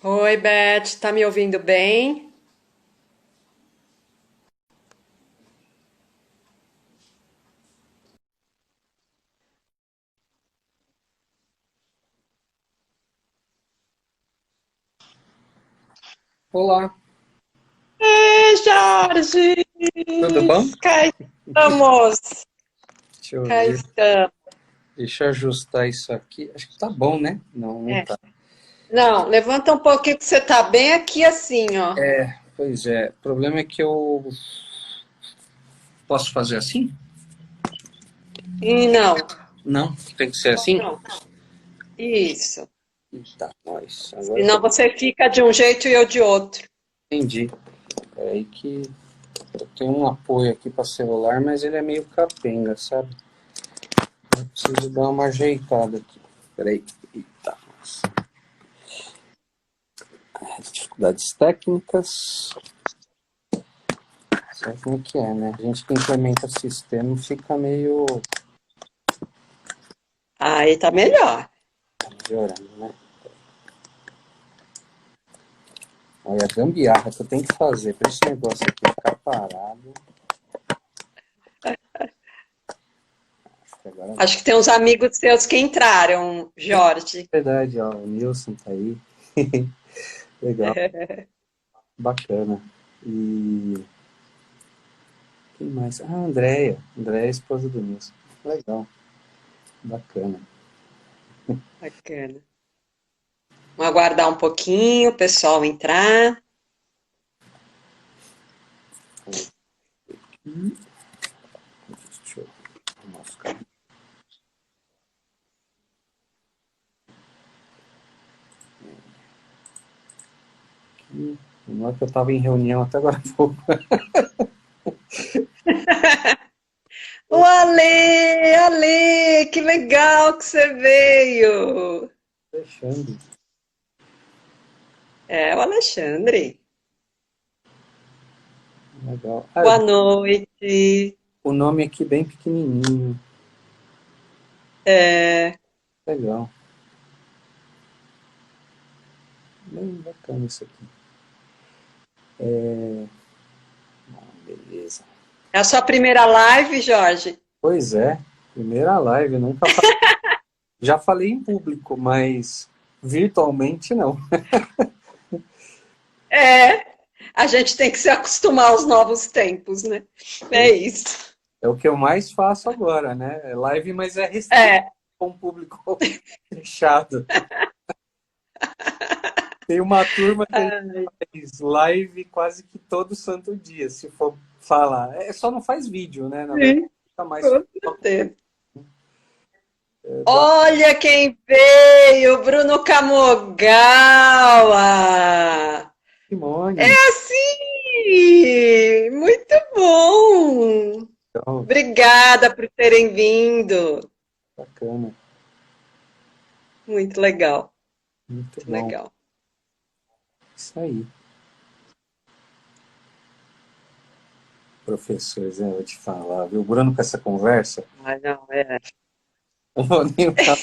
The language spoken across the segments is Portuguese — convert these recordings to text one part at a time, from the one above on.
Oi, Beth, tá me ouvindo bem? Olá, Ei, Jorge! tudo bom? Cá estamos! Deixa eu Cá ver, estamos. deixa eu ajustar isso aqui. Acho que tá bom, né? Não, não É. tá. Não, levanta um pouquinho que você tá bem aqui assim, ó. Pois é, o problema é que eu posso fazer assim? E não, Não, tem que ser assim? não. Isso. Tá, nós. Agora que Senão eu você fica de um jeito e eu de outro. entendi. É aí que eu tenho um apoio aqui para celular, mas ele é meio capenga, sabe? Eu preciso dar uma ajeitada aqui. Peraí. Eita, nossa. Dificuldades técnicas. Sabe como é que é, né? A gente que implementa o sistema fica meio Aí tá melhor. melhorando, né? Olha, a gambiarra que eu tenho que fazer para esse negócio aqui ficar parado. Acho que agora vai. Acho que tem uns amigos seus que entraram, Jorge. Verdade, ó, o Nilson tá aí. Legal, bacana. E quem mais? Ah, a Andréia. Andréia é a esposa do Nilson. Legal, bacana. Bacana. Vamos aguardar um pouquinho, o pessoal entrar. Deixa eu arrumar os caras aqui. Não é que eu estava em reunião até agora há pouco. O Ale, Ale, que legal que você veio. Fechando. É, o Alexandre. Legal. Ah, Boa noite. o nome aqui bem pequenininho. É, Legal. Bem bacana isso aqui. Beleza. é a sua primeira live, Jorge? Pois é, primeira live, nunca já falei em público, mas virtualmente não. É, a gente tem que se acostumar aos novos tempos, né? É isso. É o que eu mais faço agora, né? É live, mas é restrito É, com o público fechado. Tem uma turma que a gente faz live quase que todo santo dia, se for falar. É, só não faz vídeo, né? Na verdade, sim, fica mais com certeza. da Olha quem veio, Bruno Camogawa. Simone. É assim! Muito bom! Então, Obrigada por terem vindo. bacana, Muito legal, muito muito bom. legal. Isso aí. Professores, eu vou te falar, viu? Bruno, com essa conversa, Ah, não, é. eu vou nem falar.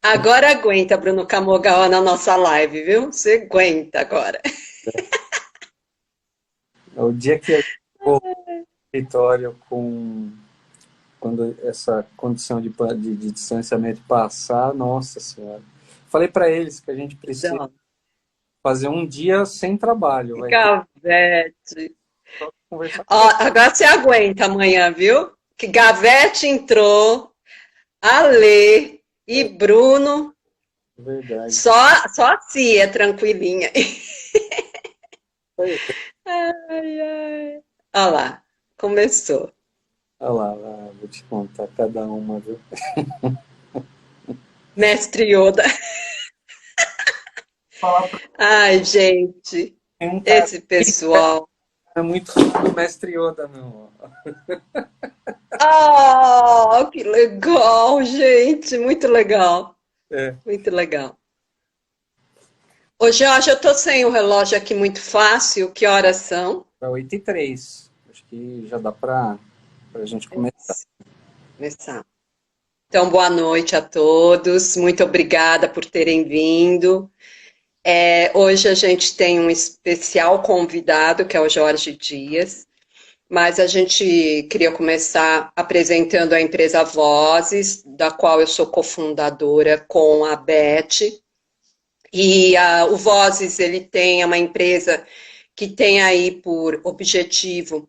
Agora aguenta, Bruno Camogawa, na nossa live, viu? Você aguenta agora. O dia que eu vou ao escritório com quando essa condição de distanciamento passar, nossa senhora. Falei para eles que a gente precisa Não, fazer um dia sem trabalho, vai ter que Gavete. só conversar Ó, com ele. agora você aguenta amanhã, viu? Que Gavete entrou, Alê e Bruno, Verdade. só a Cia, tranquilinha. Aí, Ai, ai. Olha lá, começou. olha lá, vou te contar cada uma, viu? Mestre Yoda. Falar pra Ai, gente, um cara esse que pessoal. é muito fã do Mestre Yoda, não. Ó. Oh, que legal, gente, muito legal, É, muito legal. Ô, Jorge, eu tô sem o relógio aqui muito fácil. Que horas são? para 8h03. Acho que já dá para a gente começar. Começar. Então, boa noite a todos. Muito obrigada por terem vindo. Hoje a gente tem um especial convidado, que é o Jorge Dias, mas a gente queria começar apresentando a empresa Vozes, da qual eu sou cofundadora com a Beth. E o Vozes, ele é uma empresa que tem aí por objetivo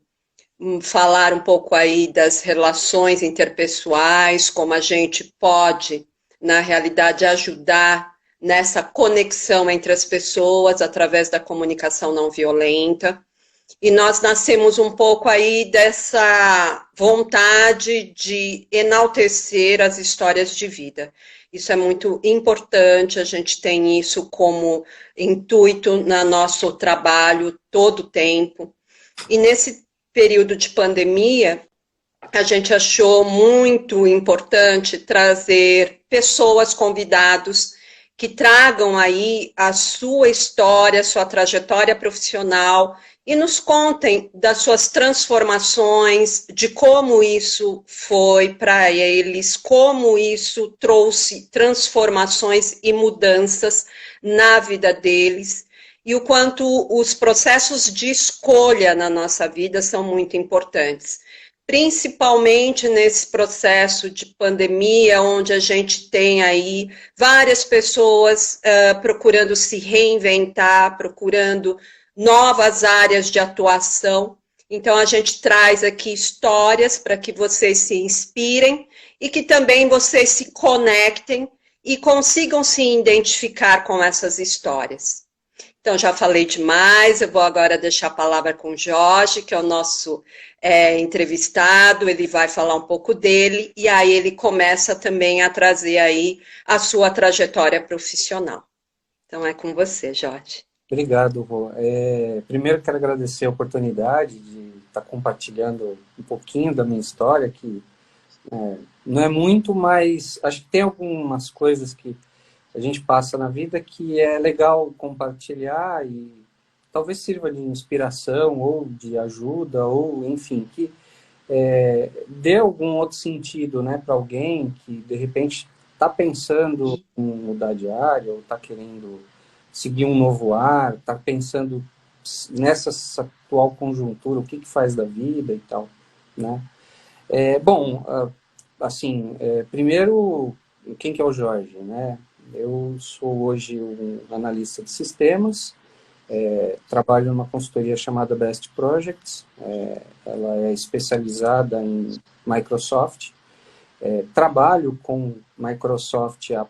falar um pouco aí das relações interpessoais, como a gente pode, na realidade, ajudar nessa conexão entre as pessoas através da comunicação não violenta. E nós nascemos um pouco aí dessa vontade de enaltecer as histórias de vida. Isso é muito importante, a gente tem isso como intuito no nosso trabalho todo o tempo. E nesse período de pandemia, a gente achou muito importante trazer pessoas, convidados, que tragam aí a sua história, a sua trajetória profissional e nos contem das suas transformações, de como isso foi para eles, como isso trouxe transformações e mudanças na vida deles e o quanto os processos de escolha na nossa vida são muito importantes. Principalmente nesse processo de pandemia, onde a gente tem aí várias pessoas procurando se reinventar, procurando novas áreas de atuação. Então, a gente traz aqui histórias para que vocês se inspirem e que também vocês se conectem e consigam se identificar com essas histórias. Então, já falei demais, eu vou agora deixar a palavra com o Jorge, que é o nosso entrevistado, ele vai falar um pouco dele, e aí ele começa também a trazer aí a sua trajetória profissional. Então, é com você, Jorge. Obrigado, Rô. Primeiro, quero agradecer a oportunidade de estar compartilhando um pouquinho da minha história, que não é muito, mas acho que tem algumas coisas que a gente passa na vida que é legal compartilhar e talvez sirva de inspiração ou de ajuda, ou enfim, que dê algum outro sentido, né, para alguém que de repente está pensando em mudar de área ou está querendo seguir um novo ar, está pensando nessa atual conjuntura, o que faz da vida e tal, né? Bom, assim, primeiro, quem que é o Jorge, né? Eu sou hoje um analista de sistemas, trabalho numa consultoria chamada Best Projects, ela é especializada em Microsoft, trabalho com Microsoft há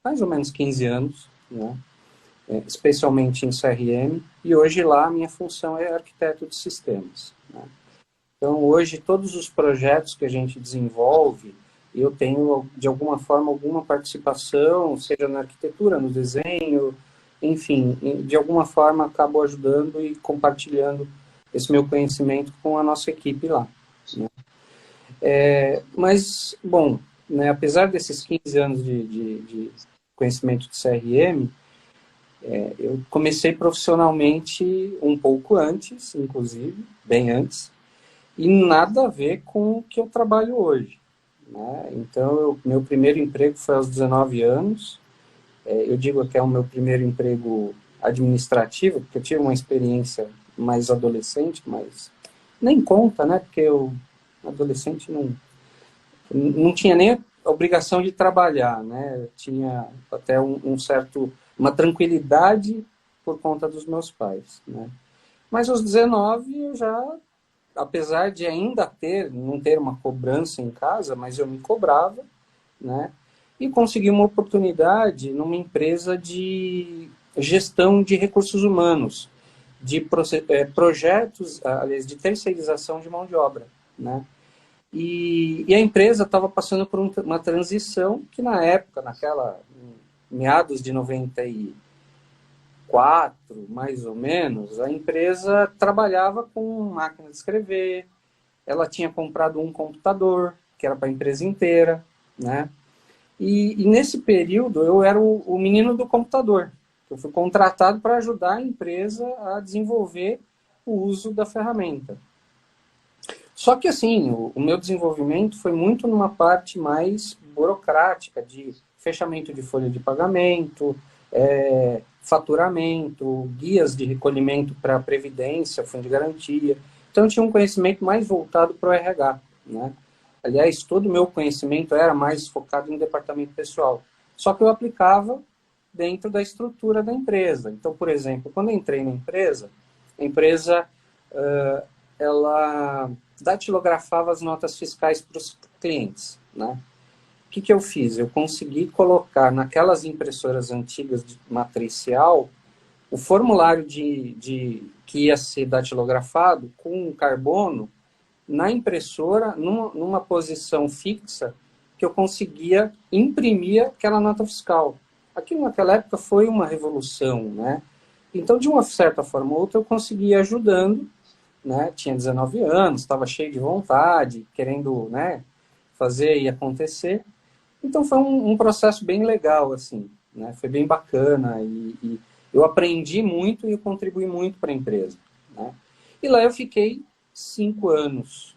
mais ou menos 15 anos, né? Especialmente em CRM, e hoje lá a minha função é arquiteto de sistemas, né? Então, hoje, todos os projetos que a gente desenvolve, eu tenho, de alguma forma, alguma participação, seja na arquitetura, no desenho, enfim, de alguma forma, acabo ajudando e compartilhando esse meu conhecimento com a nossa equipe lá, né? Mas, bom, né, apesar desses 15 anos de conhecimento de CRM, eu comecei profissionalmente um pouco antes, inclusive, bem antes, e nada a ver com o que eu trabalho hoje, né? Então, meu primeiro emprego foi aos 19 anos. Eu digo que é o meu primeiro emprego administrativo, porque eu tive uma experiência mais adolescente, mas nem conta, né? Porque eu, adolescente, não tinha nem a obrigação de trabalhar, né? Eu tinha até uma tranquilidade por conta dos meus pais, né? Mas aos 19 eu já, apesar de ainda não ter uma cobrança em casa, mas eu me cobrava, né? E consegui uma oportunidade numa empresa de gestão de recursos humanos, de projetos, aliás, de terceirização de mão de obra, né? E a empresa estava passando por uma transição que na época, meados de 94, mais ou menos, a empresa trabalhava com máquina de escrever, ela tinha comprado um computador, que era para a empresa inteira, né? E nesse período eu era o menino do computador. Eu fui contratado para ajudar a empresa a desenvolver o uso da ferramenta. Só que, assim, o meu desenvolvimento foi muito numa parte mais burocrática, de fechamento de folha de pagamento, faturamento, guias de recolhimento para previdência, fundo de garantia. Então, eu tinha um conhecimento mais voltado para o RH, né? Aliás, todo o meu conhecimento era mais focado em departamento pessoal. Só que eu aplicava dentro da estrutura da empresa. Então, por exemplo, quando eu entrei na empresa, a empresa ela datilografava as notas fiscais para os clientes, né? O que eu fiz? Eu consegui colocar naquelas impressoras antigas de matricial o formulário que ia ser datilografado com carbono na impressora, numa posição fixa, que eu conseguia imprimir aquela nota fiscal. Aquilo naquela época foi uma revolução, né? Então, de uma certa forma ou outra, eu consegui ir ajudando, né? Tinha 19 anos, estava cheio de vontade, querendo, né, fazer e acontecer. Então, foi um processo bem legal, assim, né? Foi bem bacana e eu aprendi muito e eu contribuí muito para a empresa, né? E lá eu fiquei 5 anos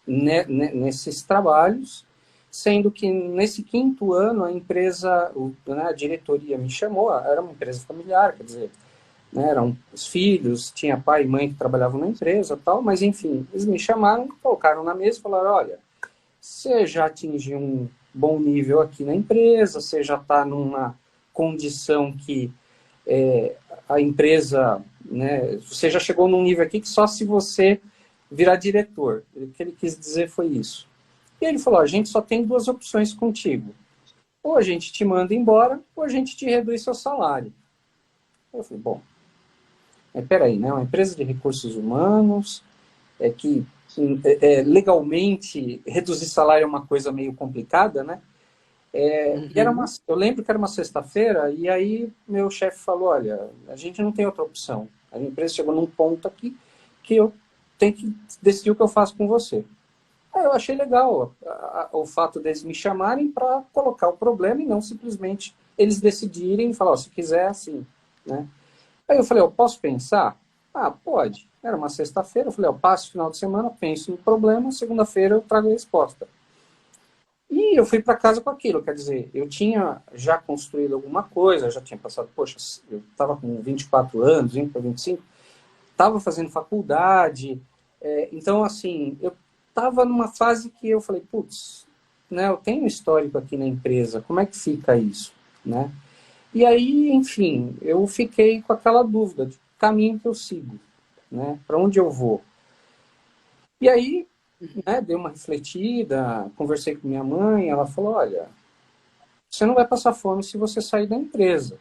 nesses trabalhos, sendo que nesse quinto ano a empresa, né, a diretoria me chamou, era uma empresa familiar, quer dizer, né, eram os filhos, tinha pai e mãe que trabalhavam na empresa, tal, mas enfim, eles me chamaram, colocaram na mesa e falaram, olha, você já atingiu um bom nível aqui na empresa, você já está numa condição que a empresa, né, você já chegou num nível aqui que só se você virar diretor. O que ele quis dizer foi isso. E ele falou, a gente só tem duas opções contigo. Ou a gente te manda embora, ou a gente te reduz seu salário. Eu falei, bom, peraí, né? Uma empresa de recursos humanos, que legalmente reduzir salário é uma coisa meio complicada, né? E eu lembro que era uma sexta-feira, e aí meu chefe falou, olha, a gente não tem outra opção. A empresa chegou num ponto aqui que eu tenho que decidir o que eu faço com você. Aí eu achei legal o fato deles me chamarem para colocar o problema e não simplesmente eles decidirem e falar, se quiser, assim, né? Aí eu falei, eu posso pensar? Ah, pode. Era uma sexta-feira, eu falei, eu passo o final de semana, penso no problema, segunda-feira eu trago a resposta. E eu fui para casa com aquilo, quer dizer, eu tinha já construído alguma coisa, já tinha passado, poxa, eu estava com 24 anos, indo para 25, estava fazendo faculdade, então, assim, eu estava numa fase que eu falei, putz, né, eu tenho um histórico aqui na empresa, como é que fica isso, né? E aí, enfim, eu fiquei com aquela dúvida de caminho que eu sigo, né? Para onde eu vou? E aí, né, dei uma refletida, conversei com minha mãe, ela falou, olha, você não vai passar fome se você sair da empresa.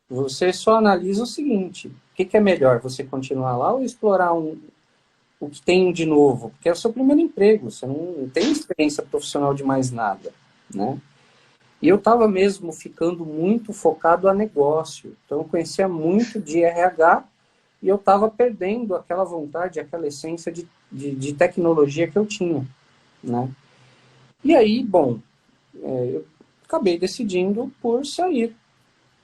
Você só analisa o seguinte, o que é melhor, você continuar lá ou explorar o que tem de novo? Porque é o seu primeiro emprego, você não tem experiência profissional de mais nada, né? E eu estava mesmo ficando muito focado a negócio. Então, eu conhecia muito de RH e eu estava perdendo aquela vontade, aquela essência de tecnologia que eu tinha, né? E aí, bom, eu acabei decidindo por sair.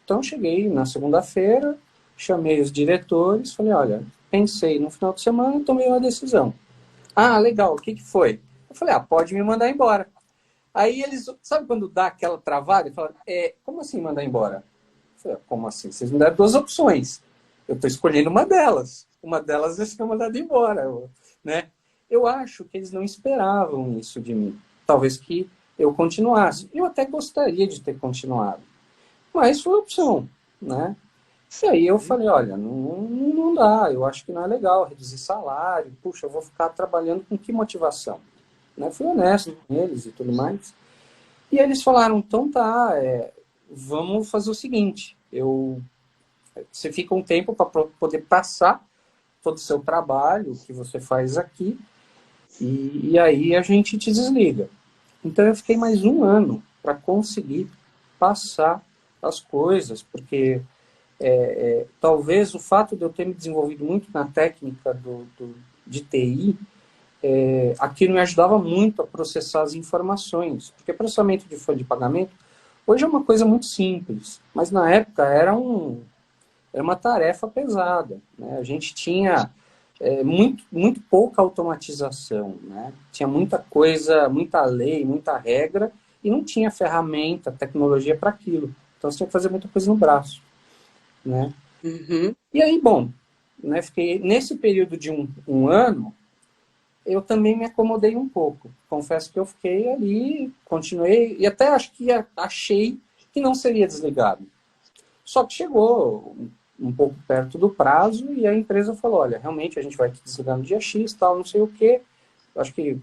Então, cheguei na segunda-feira, chamei os diretores, falei, olha, pensei no final de semana, tomei uma decisão. Ah, legal, o que foi? Eu falei, pode me mandar embora. Aí eles, sabe quando dá aquela travada e fala, como assim mandar embora? Eu falei, como assim? Vocês me deram duas opções. Eu estou escolhendo uma delas. Uma delas é ser mandado embora, né? Eu acho que eles não esperavam isso de mim. Talvez que eu continuasse. Eu até gostaria de ter continuado. Mas foi opção, né? E aí eu falei, olha, não dá, eu acho que não é legal reduzir salário, puxa, eu vou ficar trabalhando com que motivação? Né? Fui honesto com eles e tudo mais. E eles falaram, então tá, vamos fazer o seguinte, você fica um tempo para poder passar todo o seu trabalho que você faz aqui, e aí a gente te desliga. Então eu fiquei mais um ano para conseguir passar as coisas, porque talvez o fato de eu ter me desenvolvido muito na técnica de TI, aquilo me ajudava muito a processar as informações, porque processamento de folha de pagamento hoje é uma coisa muito simples, mas na época era uma tarefa pesada, né? A gente tinha muito pouca automatização, né? Tinha muita coisa, muita lei, muita regra, e não tinha ferramenta, tecnologia para aquilo. Então você tinha que fazer muita coisa no braço, né? Uhum. E aí, bom, né, fiquei nesse período de um ano, eu também me acomodei um pouco. Confesso que eu fiquei ali, continuei, e até acho que achei que não seria desligado. Só que chegou um pouco perto do prazo e a empresa falou, olha, realmente a gente vai te desligar no dia X, tal, não sei o quê. Acho que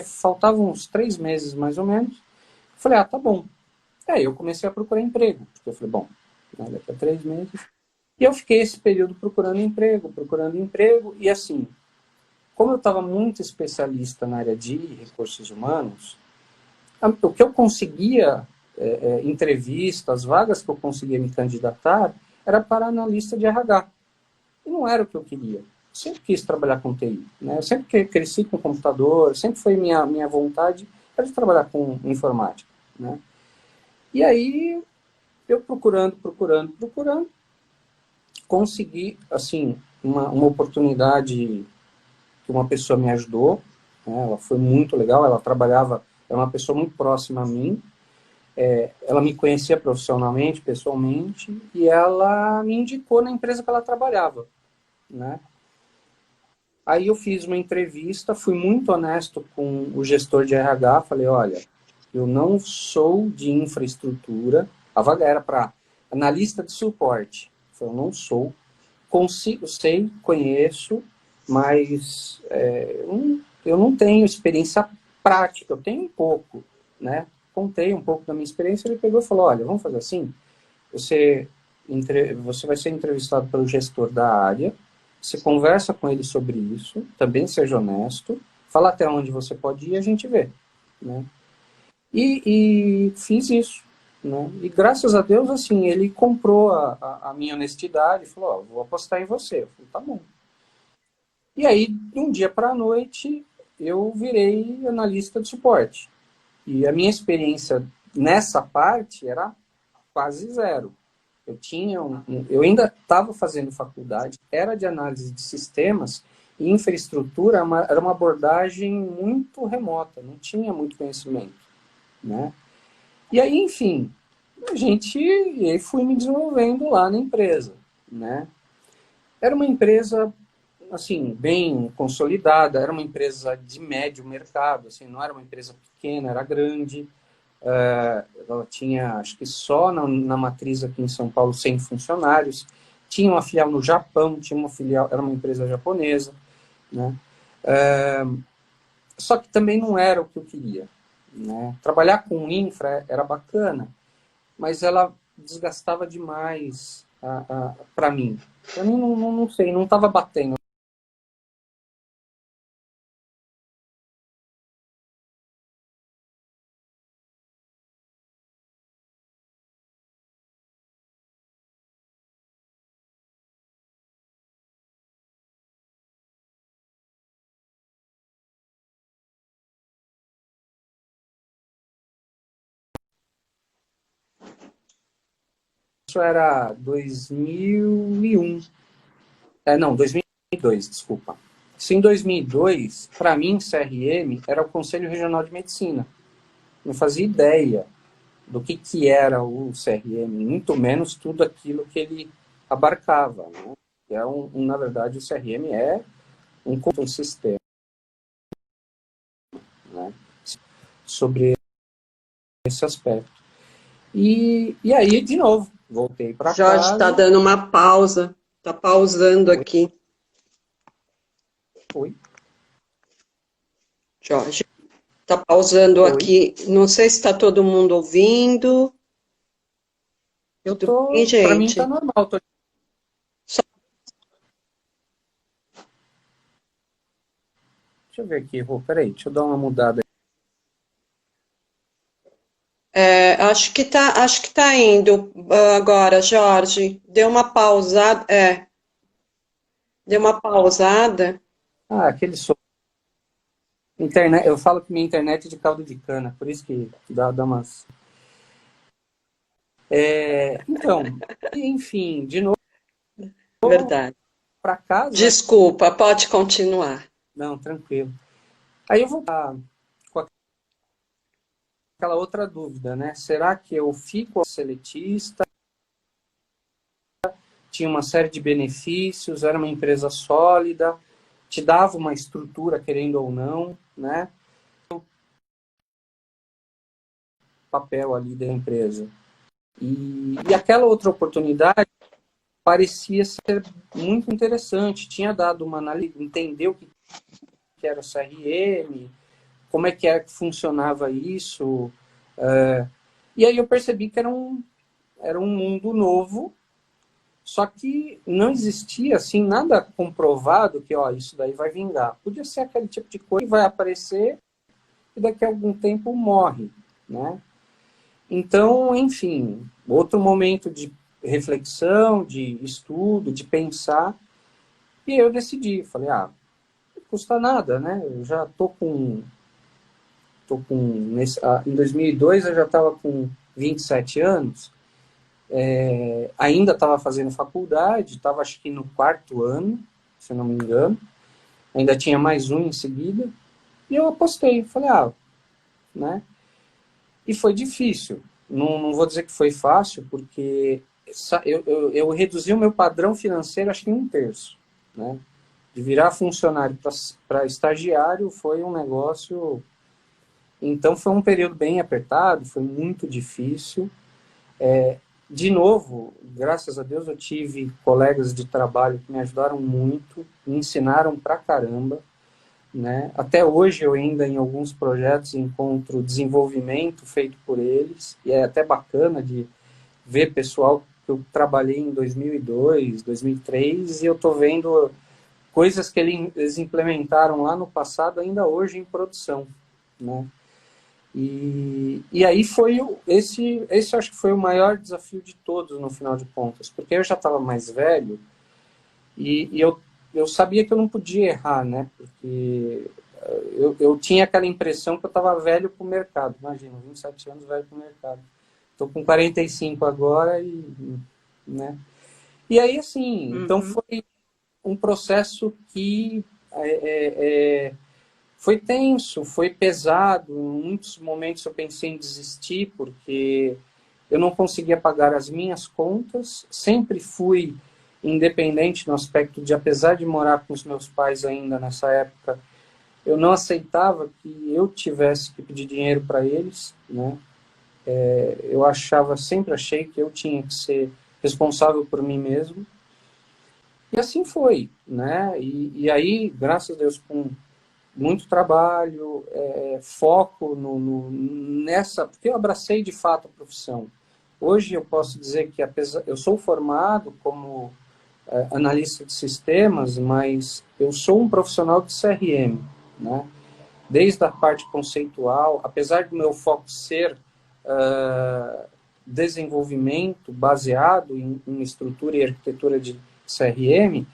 faltavam uns 3 meses mais ou menos. Falei, ah, tá bom. Aí eu comecei a procurar emprego, porque eu falei, bom, né, daqui a 3 meses. E eu fiquei esse período procurando emprego, e assim, como eu estava muito especialista na área de recursos humanos, o que eu conseguia, entrevistas, vagas que eu conseguia me candidatar, era para analista de RH. E não era o que eu queria. Eu sempre quis trabalhar com TI. Né? Eu sempre cresci com computador, sempre foi minha vontade era de trabalhar com informática. Né? E aí, eu procurando, consegui, assim, uma oportunidade que uma pessoa me ajudou. Né? Ela foi muito legal, ela trabalhava, é uma pessoa muito próxima a mim. Ela me conhecia profissionalmente, pessoalmente, e ela me indicou na empresa que ela trabalhava. Né? Aí eu fiz uma entrevista, fui muito honesto com o gestor de RH, falei, olha, eu não sou de infraestrutura, a vaga era para analista de suporte. Eu não sou, consigo, sei, conheço, mas eu não tenho experiência prática, eu tenho um pouco, né? Contei um pouco da minha experiência, ele pegou e falou, olha, vamos fazer assim, você, você vai ser entrevistado pelo gestor da área, você conversa com ele sobre isso, também seja honesto, fala até onde você pode ir e a gente vê. Né? E fiz isso. Né? E graças a Deus, assim, ele comprou a minha honestidade e falou, ó, vou apostar em você. Eu falei, tá bom. E aí, de um dia para a noite, eu virei analista de suporte. E a minha experiência nessa parte era quase zero. Eu ainda estava fazendo faculdade, era de análise de sistemas, e infraestrutura era uma abordagem muito remota, não tinha muito conhecimento. Né? E aí, enfim, eu fui me desenvolvendo lá na empresa. Né? Era uma empresa assim, bem consolidada, era uma empresa de médio mercado, assim, não era uma empresa pequena, era grande. Ela tinha, acho que só na matriz aqui em São Paulo, 100 funcionários. Tinha uma filial no Japão, tinha uma filial, era uma empresa japonesa. Né? Só que também não era o que eu queria. Né? Trabalhar com infra era bacana, mas ela desgastava demais para mim. Para mim, não sei, não estava batendo. Isso era 2001. Não, 2002, desculpa. Isso em 2002, para mim, CRM era o Conselho Regional de Medicina. Não fazia ideia do que era o CRM, muito menos tudo aquilo que ele abarcava. Né? Na verdade, o CRM é um sistema. Né? Sobre esse aspecto. E aí, de novo, voltei para Jorge está casa. dando uma pausa, está pausando Oi, aqui. oi, Jorge, está pausando oi. aqui. Não sei se está todo mundo ouvindo. Tudo bem, Para mim tá gente? normal. Só- Deixa eu ver aqui, peraí, deixa eu dar uma mudada. acho que tá indo agora, Jorge. Deu uma pausada. Ah, aquele som. Internet, eu falo que minha internet é de caldo de cana, por isso que dá umas. Então, enfim, de novo, Verdade. para casa... Desculpa, pode continuar. Não, tranquilo. Aí eu vou com aquela outra dúvida, né? Será que eu fico seletista? Tinha uma série de benefícios, era uma empresa sólida, te dava uma estrutura, querendo ou não, né? Papel ali da empresa. E aquela outra oportunidade parecia ser muito interessante. Tinha dado uma análise, entendeu o que era o CRM, como é que era que funcionava isso. E aí eu percebi que era um mundo novo, só que não existia assim nada comprovado que isso daí vai vingar. Podia ser aquele tipo de coisa que vai aparecer e daqui a algum tempo morre, né? Então, enfim, outro momento de reflexão, de estudo, de pensar, e eu decidi, falei, não custa nada, né? Eu já em 2002 eu já estava com 27 anos, ainda estava fazendo faculdade, estava acho que no 4º ano, se não me engano, ainda tinha mais um em seguida, e eu apostei, falei, né? E foi difícil, não vou dizer que foi fácil, porque eu reduzi o meu padrão financeiro acho que em 1/3, né? De virar funcionário para estagiário foi um negócio... Então foi um período bem apertado, foi muito difícil. De novo, graças a Deus eu tive colegas de trabalho que me ajudaram muito, me ensinaram pra caramba, né? Até hoje eu ainda em alguns projetos encontro desenvolvimento feito por eles, e é até bacana de ver pessoal que eu trabalhei em 2002, 2003, e eu tô vendo coisas que eles implementaram lá no passado ainda hoje em produção, né? E aí foi esse acho que foi o maior desafio de todos no final de contas, porque eu já estava mais velho e eu sabia que eu não podia errar, né? Porque eu tinha aquela impressão que eu estava velho para o mercado. Imagina, 27 anos velho para o mercado. Estou com 45 agora né? E aí, assim, então foi um processo que foi tenso, foi pesado. Em muitos momentos eu pensei em desistir, porque eu não conseguia pagar as minhas contas. Sempre fui independente no aspecto de, apesar de morar com os meus pais ainda nessa época, eu não aceitava que eu tivesse que pedir dinheiro para eles, né? Eu sempre achei que eu tinha que ser responsável por mim mesmo. E assim foi, né? E aí, graças a Deus, com muito trabalho, foco nessa... Porque eu abracei, de fato, a profissão. Hoje eu posso dizer que, eu sou formado como analista de sistemas, mas eu sou um profissional de CRM, né? Desde a parte conceitual, apesar do meu foco ser desenvolvimento baseado em estrutura e arquitetura de CRM,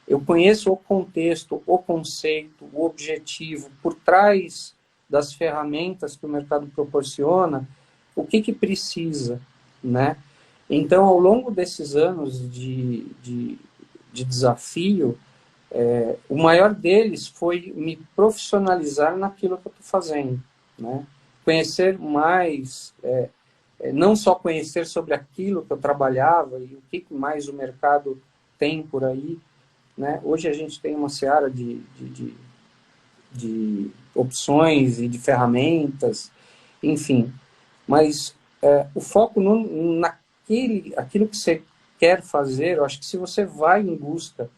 eu conheço o contexto, o conceito, o objetivo, por trás das ferramentas que o mercado proporciona, o que precisa, né? Então, ao longo desses anos de desafio, o maior deles foi me profissionalizar naquilo que eu estou fazendo, né? Conhecer mais, não só conhecer sobre aquilo que eu trabalhava e o que mais o mercado tem por aí, né? Hoje a gente tem uma seara de opções e de ferramentas, enfim. Mas o foco aquilo que você quer fazer, eu acho que se você vai em busca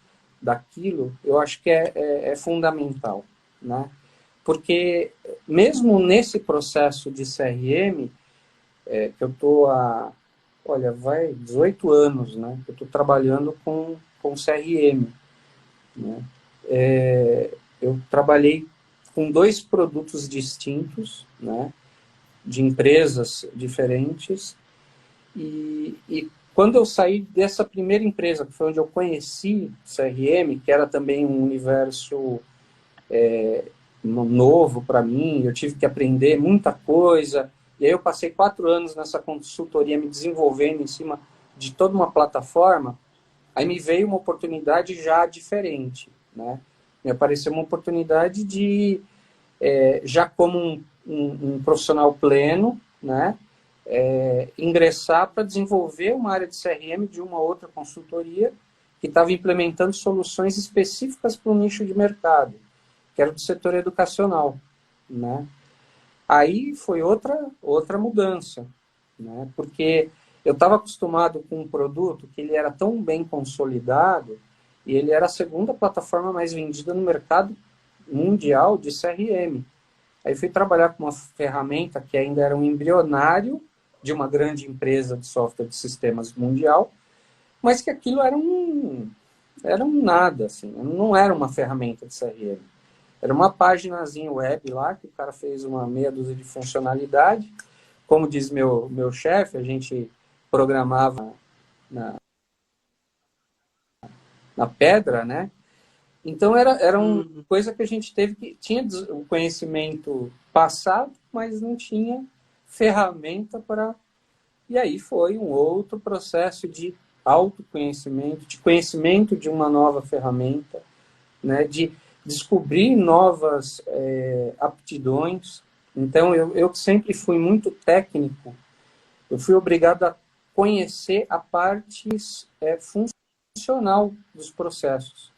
daquilo, eu acho que é fundamental, né? Porque mesmo nesse processo de CRM, que eu estou vai 18 anos, né? Eu estou trabalhando com CRM, né? Eu trabalhei com 2 produtos distintos, né? De empresas diferentes, e quando eu saí dessa primeira empresa, que foi onde eu conheci CRM, que era também um universo novo para mim, eu tive que aprender muita coisa, e aí eu passei 4 anos nessa consultoria me desenvolvendo em cima de toda uma plataforma. Aí me veio uma oportunidade já diferente, né? Me apareceu uma oportunidade de, já como um profissional pleno, né? Ingressar para desenvolver uma área de CRM de uma outra consultoria que estava implementando soluções específicas para um nicho de mercado, que era do setor educacional, né? Aí foi outra mudança, né? Porque eu estava acostumado com um produto que ele era tão bem consolidado e ele era a segunda plataforma mais vendida no mercado mundial de CRM. Aí fui trabalhar com uma ferramenta que ainda era um embrionário de uma grande empresa de software de sistemas mundial, mas que aquilo era um nada, assim, não era uma ferramenta de CRM. Era uma paginazinha web lá, que o cara fez uma meia dúzia de funcionalidade. Como diz meu chefe, a gente programava na, na pedra, né? Então era uma coisa que a gente teve que... Tinha o conhecimento passado, mas não tinha ferramenta para... E aí foi um outro processo de autoconhecimento, de conhecimento de uma nova ferramenta, né? De descobrir novas aptidões. Então, eu sempre fui muito técnico, eu fui obrigado a conhecer a parte funcional dos processos,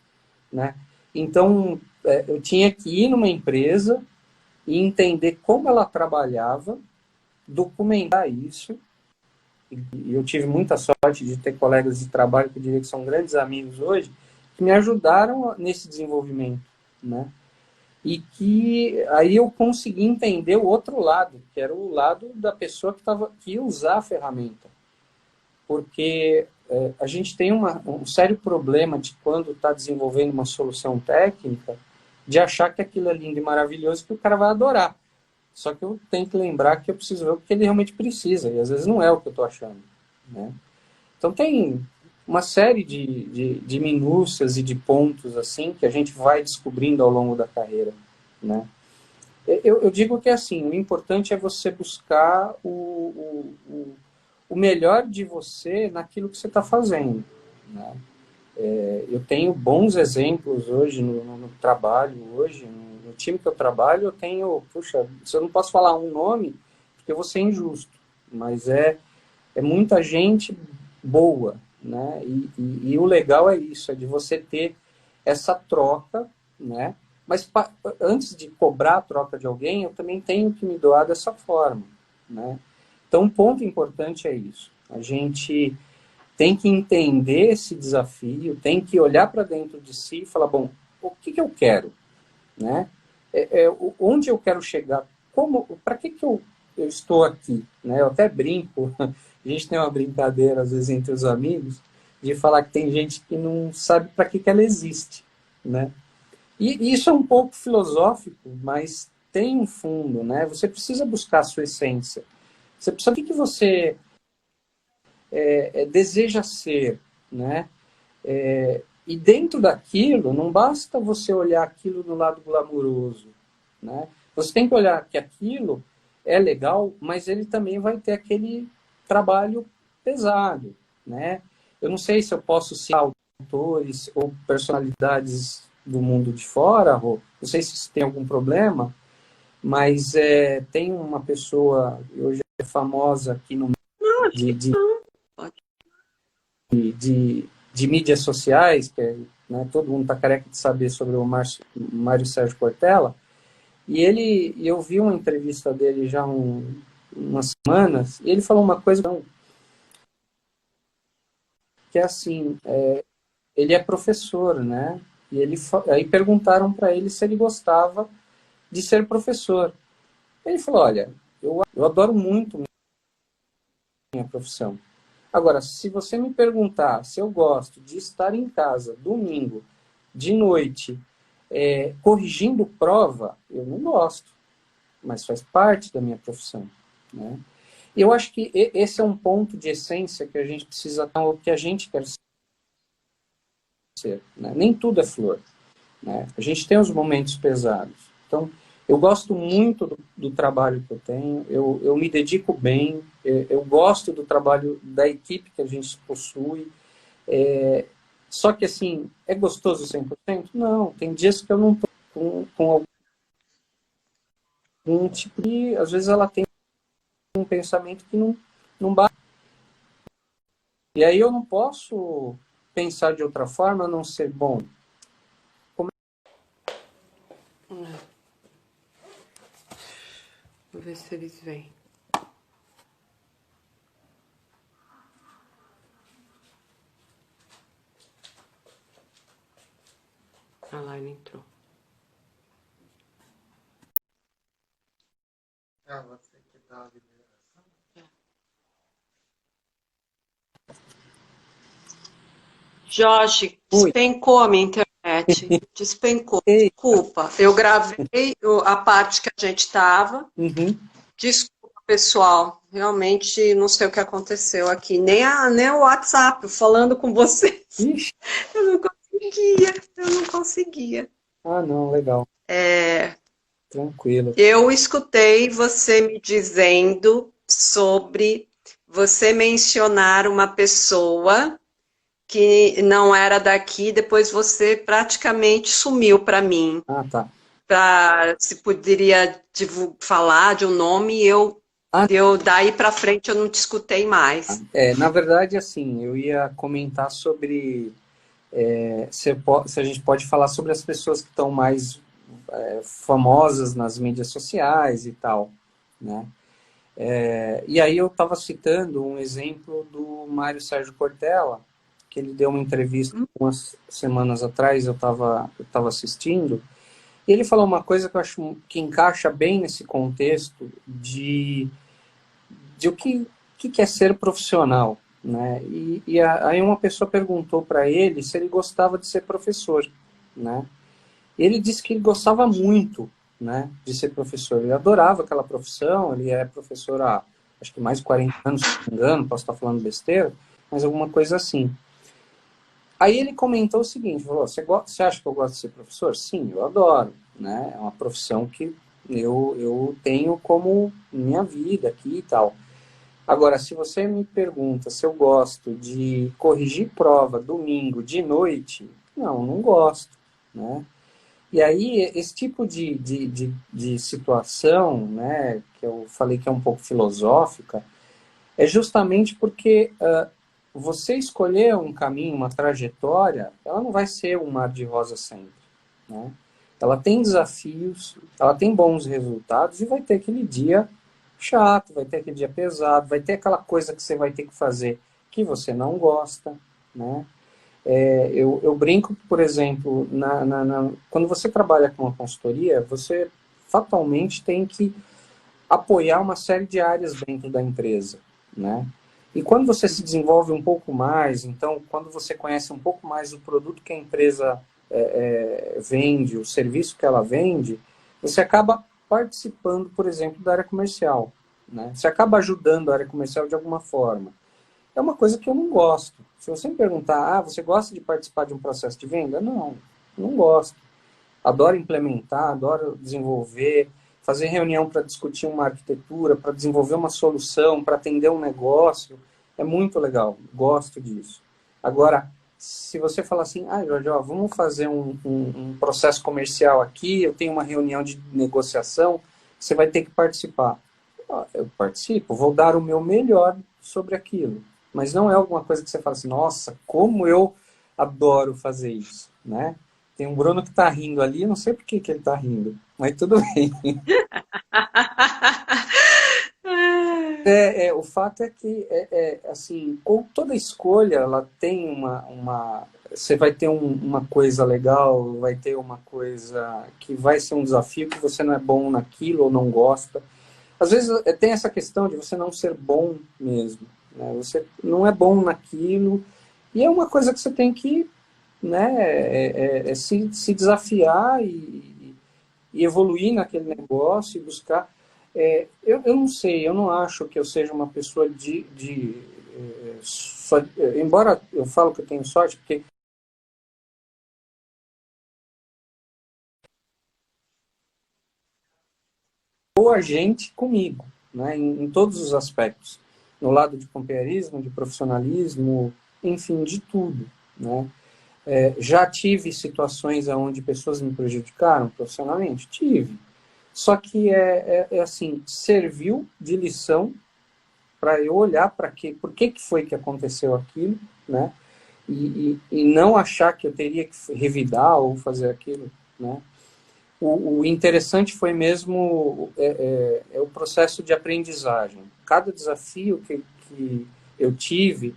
né? Então, eu tinha que ir numa empresa e entender como ela trabalhava, documentar isso. E eu tive muita sorte de ter colegas de trabalho que eu diria que são grandes amigos hoje, que me ajudaram nesse desenvolvimento, né? E que aí eu consegui entender o outro lado, que era o lado da pessoa que ia usar a ferramenta. Porque a gente tem um sério problema de quando está desenvolvendo uma solução técnica, de achar que aquilo é lindo e maravilhoso, que o cara vai adorar. Só que eu tenho que lembrar que eu preciso ver o que ele realmente precisa, e às vezes não é o que eu estou achando, né? Então tem uma série de minúcias e de pontos assim que a gente vai descobrindo ao longo da carreira, né? Eu digo que assim, o importante é você buscar o melhor de você naquilo que você está fazendo, né? Eu tenho bons exemplos hoje no trabalho, hoje no time que eu trabalho, eu tenho, puxa, se eu não posso falar um nome, porque eu vou ser injusto, mas é muita gente boa, né? E o legal é isso, é de você ter essa troca, né? Mas antes de cobrar a troca de alguém, eu também tenho que me doar dessa forma, né? Então, um ponto importante é isso. A gente tem que entender esse desafio, tem que olhar para dentro de si e falar, bom, o que eu quero, né? Onde eu quero chegar? Para que eu estou aqui, né? Eu até brinco, a gente tem uma brincadeira às vezes entre os amigos de falar que tem gente que não sabe para que ela existe, né? E isso é um pouco filosófico, mas tem um fundo, né? Você precisa buscar a sua essência. Você precisa saber o que você deseja ser, né? E dentro daquilo, não basta você olhar aquilo do lado glamuroso, né? Você tem que olhar que aquilo é legal, mas ele também vai ter aquele trabalho pesado, né? Eu não sei se eu posso citar autores ou personalidades do mundo de fora, Rô. Não sei se isso tem algum problema, mas tem uma pessoa, hoje é famosa aqui no Não, acho de, que de, não. Pode. de mídias sociais, que né, todo mundo está careca de saber sobre o Mário Sérgio Cortella, e eu vi uma entrevista dele já umas semanas, e ele falou uma coisa que é assim, ele é professor, né? E aí perguntaram para ele se ele gostava de ser professor. Ele falou, olha, eu adoro muito minha profissão. Agora, se você me perguntar se eu gosto de estar em casa, domingo, de noite, corrigindo prova, eu não gosto, mas faz parte da minha profissão, né? E eu acho que esse é um ponto de essência que a gente precisa estar o que a gente quer ser, né? Nem tudo é flor, né? A gente tem os momentos pesados. Então, eu gosto muito do trabalho que eu tenho, eu me dedico bem, eu gosto do trabalho da equipe que a gente possui, Só que, assim, é gostoso 100%? Não, tem dias que eu não tô com algum tipo de... Às vezes ela tem um pensamento que não bate. E aí eu não posso pensar de outra forma a não ser, bom, como... Vou ver se eles vêm. Ah lá, ele entrou. Você que dá a liberação? Jorge, Oi. despencou a minha internet. Despencou. Ei. Desculpa. Eu gravei a parte que a gente estava. Uhum. Desculpa, pessoal. Realmente não sei o que aconteceu aqui. Nem o WhatsApp falando com vocês. Ixi. Eu não conseguia. Eu não conseguia. Ah, não, legal. É, Tranquilo. eu escutei você me dizendo sobre você mencionar uma pessoa que não era daqui, depois você praticamente sumiu para mim. Ah, tá. Para se poderia falar de um nome, Ah, eu daí para frente eu não te escutei mais. na verdade, assim, eu ia comentar sobre se a gente pode falar sobre as pessoas que estão mais famosas nas mídias sociais e tal, né? E aí eu estava citando um exemplo do Mário Sérgio Cortella, que ele deu uma entrevista umas semanas atrás, eu tava assistindo, e ele falou uma coisa que eu acho que encaixa bem nesse contexto de o que é ser profissional, né? Aí uma pessoa perguntou para ele se ele gostava de ser professor, né? Ele disse que ele gostava muito, né, de ser professor. Ele adorava aquela profissão, ele é professor há, acho que mais de 40 anos, se não me engano, posso estar falando besteira, mas alguma coisa assim. Aí ele comentou o seguinte, falou, você acha que eu gosto de ser professor? Sim, eu adoro, né? É uma profissão que eu tenho como minha vida aqui e tal. Agora, se você me pergunta se eu gosto de corrigir prova domingo de noite, não gosto, né? E aí, esse tipo de situação, né, que eu falei que é um pouco filosófica, é justamente porque você escolher um caminho, uma trajetória, ela não vai ser um mar de rosa sempre, né? Ela tem desafios, ela tem bons resultados e vai ter aquele dia chato, vai ter aquele dia pesado, vai ter aquela coisa que você vai ter que fazer que você não gosta, né? Eu brinco, por exemplo, quando você trabalha com uma consultoria, você fatalmente tem que apoiar uma série de áreas dentro da empresa, né? E quando você se desenvolve um pouco mais, então, quando você conhece um pouco mais o produto que a empresa vende, o serviço que ela vende, você acaba participando, por exemplo, da área comercial, né? Você acaba ajudando a área comercial de alguma forma. É uma coisa que eu não gosto. Se você me perguntar, você gosta de participar de um processo de venda? Não gosto. Adoro implementar, adoro desenvolver, fazer reunião para discutir uma arquitetura, para desenvolver uma solução, para atender um negócio. É muito legal, gosto disso. Agora, se você falar assim, Jorge, vamos fazer um processo comercial aqui, eu tenho uma reunião de negociação, você vai ter que participar. Eu participo, vou dar o meu melhor sobre aquilo. Mas não é alguma coisa que você fala assim, nossa, como eu adoro fazer isso, né? Tem um Bruno que está rindo ali, não sei por que ele está rindo, mas tudo bem. O fato é que, assim, com toda escolha, ela tem você vai ter uma coisa legal, vai ter uma coisa que vai ser um desafio, que você não é bom naquilo ou não gosta. Às vezes tem essa questão de você não ser bom mesmo, né? Você não é bom naquilo, e é uma coisa que você tem que, né, se desafiar e evoluir naquele negócio e buscar. Eu não sei, eu não acho que eu seja uma pessoa embora eu falo que eu tenho sorte, porque boa gente comigo, né, em todos os aspectos, no lado de companheirismo, de profissionalismo, enfim, de tudo, né? Já tive situações onde pessoas me prejudicaram profissionalmente? Tive. Só que assim, serviu de lição para eu olhar para por que foi que aconteceu aquilo, né? E não achar que eu teria que revidar ou fazer aquilo, né? O interessante foi mesmo o processo de aprendizagem. Cada desafio que eu tive,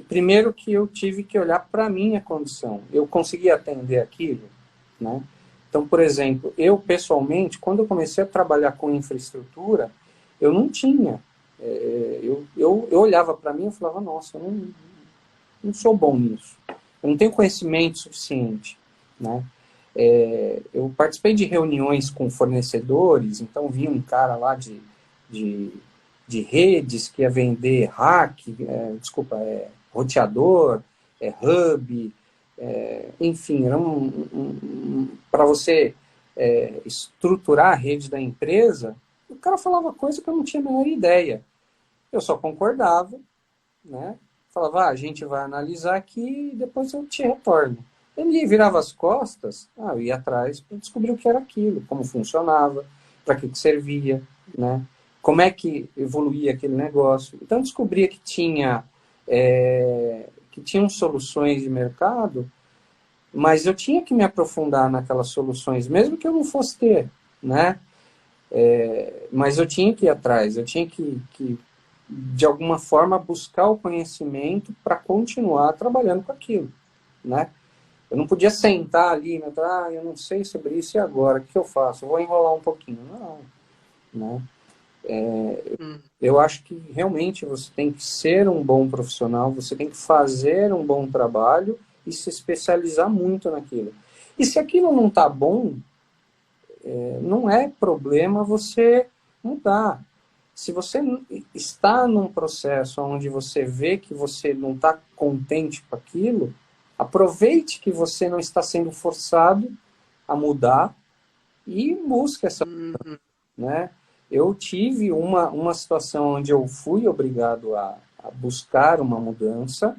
primeiro que eu tive que olhar para a minha condição. Eu consegui atender aquilo, né? Então, por exemplo, eu pessoalmente, quando eu comecei a trabalhar com infraestrutura, eu não tinha. Eu olhava para mim e falava, nossa, eu não sou bom nisso. Eu não tenho conhecimento suficiente, né? Eu participei de reuniões com fornecedores, então vi um cara lá de, de redes que ia vender roteador, hub, enfim, era para você estruturar a rede da empresa. O cara falava coisa que eu não tinha a menor ideia. Eu só concordava, né? Falava, a gente vai analisar aqui e depois eu te retorno. Ele virava as costas, eu ia atrás para descobrir o que era aquilo, como funcionava, para que servia, né? Como é que evoluía aquele negócio. Então, eu descobria que tinham soluções de mercado, mas eu tinha que me aprofundar naquelas soluções, mesmo que eu não fosse ter, né? Mas eu tinha que ir atrás, eu tinha que de alguma forma, buscar o conhecimento para continuar trabalhando com aquilo, né? Eu não podia sentar ali, né? Eu não sei sobre isso e agora, o que eu faço? Eu vou enrolar um pouquinho. Não, né? Eu acho que realmente você tem que ser um bom profissional, você tem que fazer um bom trabalho e se especializar muito naquilo. E se aquilo não está bom, não é problema você mudar. Se você está num processo onde você vê que você não está contente com aquilo, aproveite que você não está sendo forçado a mudar e busque essa, né? Eu tive uma situação onde eu fui obrigado a buscar uma mudança,